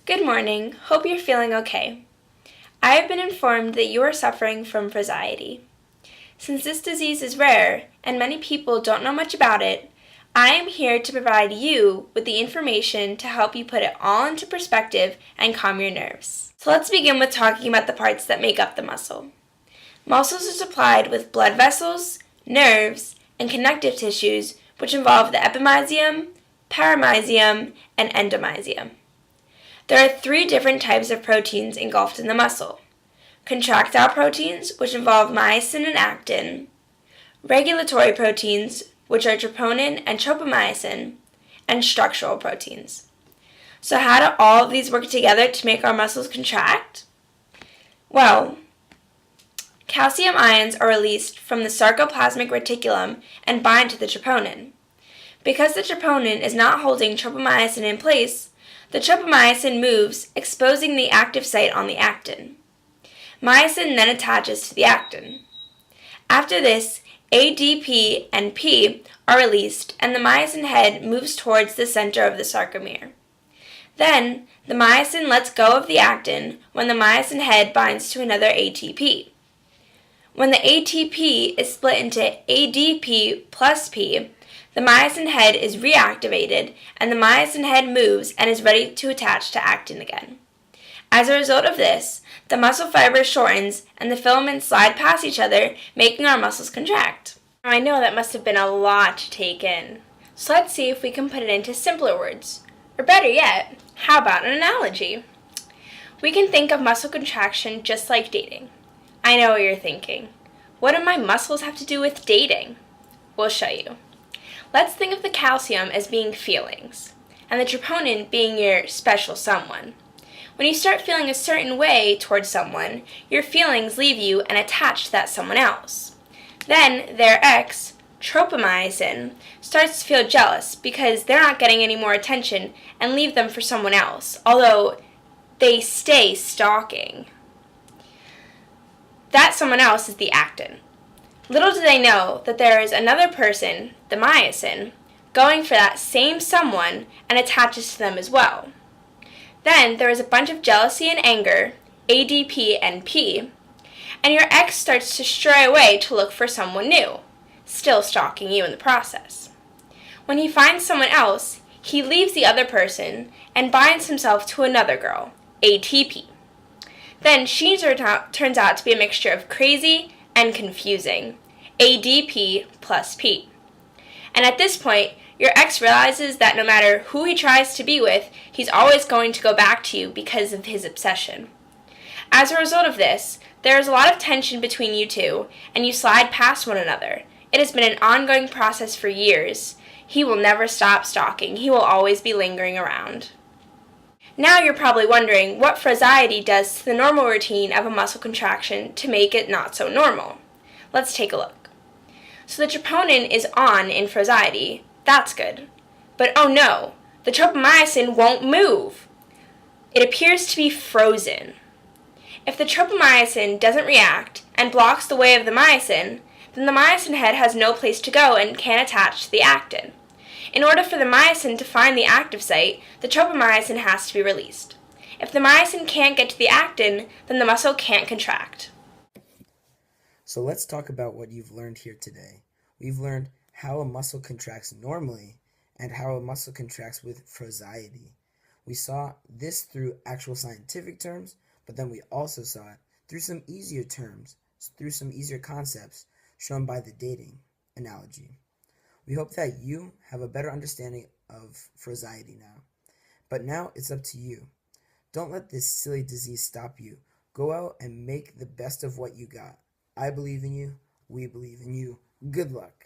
Good morning. Hope you're feeling okay. I have been informed that you are suffering from Froziety. Since this disease is rare and many people don't know much about it, I am here to provide you with the information to help you put it all into perspective and calm your nerves. So let's begin with talking about the parts that make up the muscle. Muscles are supplied with blood vessels, nerves, and connective tissues which involve the epimysium, paramysium, and endomysium. There are 3 different types of proteins engulfed in the muscle: contractile proteins, which involve myosin and actin; regulatory proteins, which are troponin and tropomyosin; and structural proteins. So how do all of these work together to make our muscles contract? Well, calcium ions are released from the sarcoplasmic reticulum and bind to the troponin. Because the troponin is not holding tropomyosin in place, the tropomyosin moves, exposing the active site on the actin. Myosin then attaches to the actin. After this, ADP and P are released, and the myosin head moves towards the center of the sarcomere. Then, the myosin lets go of the actin when the myosin head binds to another ATP. When the ATP is split into ADP plus P, the myosin head is reactivated, and the myosin head moves and is ready to attach to actin again. As a result of this, the muscle fiber shortens and the filaments slide past each other, making our muscles contract. Now, I know that must have been a lot to take in, so let's see if we can put it into simpler words. Or better yet, how about an analogy? We can think of muscle contraction just like dating. I know what you're thinking. What do my muscles have to do with dating? We'll show you. Let's think of the calcium as being feelings, and the troponin being your special someone. When you start feeling a certain way towards someone, your feelings leave you and attach to that someone else. Then their ex, tropomyosin, starts to feel jealous because they're not getting any more attention and leave them for someone else, although they stay stalking. That someone else is the actin. Little do they know that there is another person, the myosin, going for that same someone and attaches to them as well. Then there is a bunch of jealousy and anger, ADP and P, and your ex starts to stray away to look for someone new, still stalking you in the process. When he finds someone else, he leaves the other person and binds himself to another girl, ATP. Then she turns out to be a mixture of crazy and confusing, ADP plus P. And at this point, your ex realizes that no matter who he tries to be with, he's always going to go back to you because of his obsession. As a result of this, there is a lot of tension between you two, and you slide past one another. It has been an ongoing process for years. He will never stop stalking. He will always be lingering around. Now you're probably wondering what Froziety does to the normal routine of a muscle contraction to make it not so normal. Let's take a look. So the troponin is on in Froziety. That's good. But oh no, the tropomyosin won't move. It appears to be frozen. If the tropomyosin doesn't react and blocks the way of the myosin, then the myosin head has no place to go and can't attach to the actin. In order for the myosin to find the active site, the tropomyosin has to be released. If the myosin can't get to the actin, then the muscle can't contract. So let's talk about what you've learned here today. We've learned how a muscle contracts normally and how a muscle contracts with Froziety. We saw this through actual scientific terms, but then we also saw it through some easier terms, through some easier concepts shown by the dating analogy. We hope that you have a better understanding of Froziety now. But now it's up to you. Don't let this silly disease stop you. Go out and make the best of what you got. I believe in you. We believe in you. Good luck.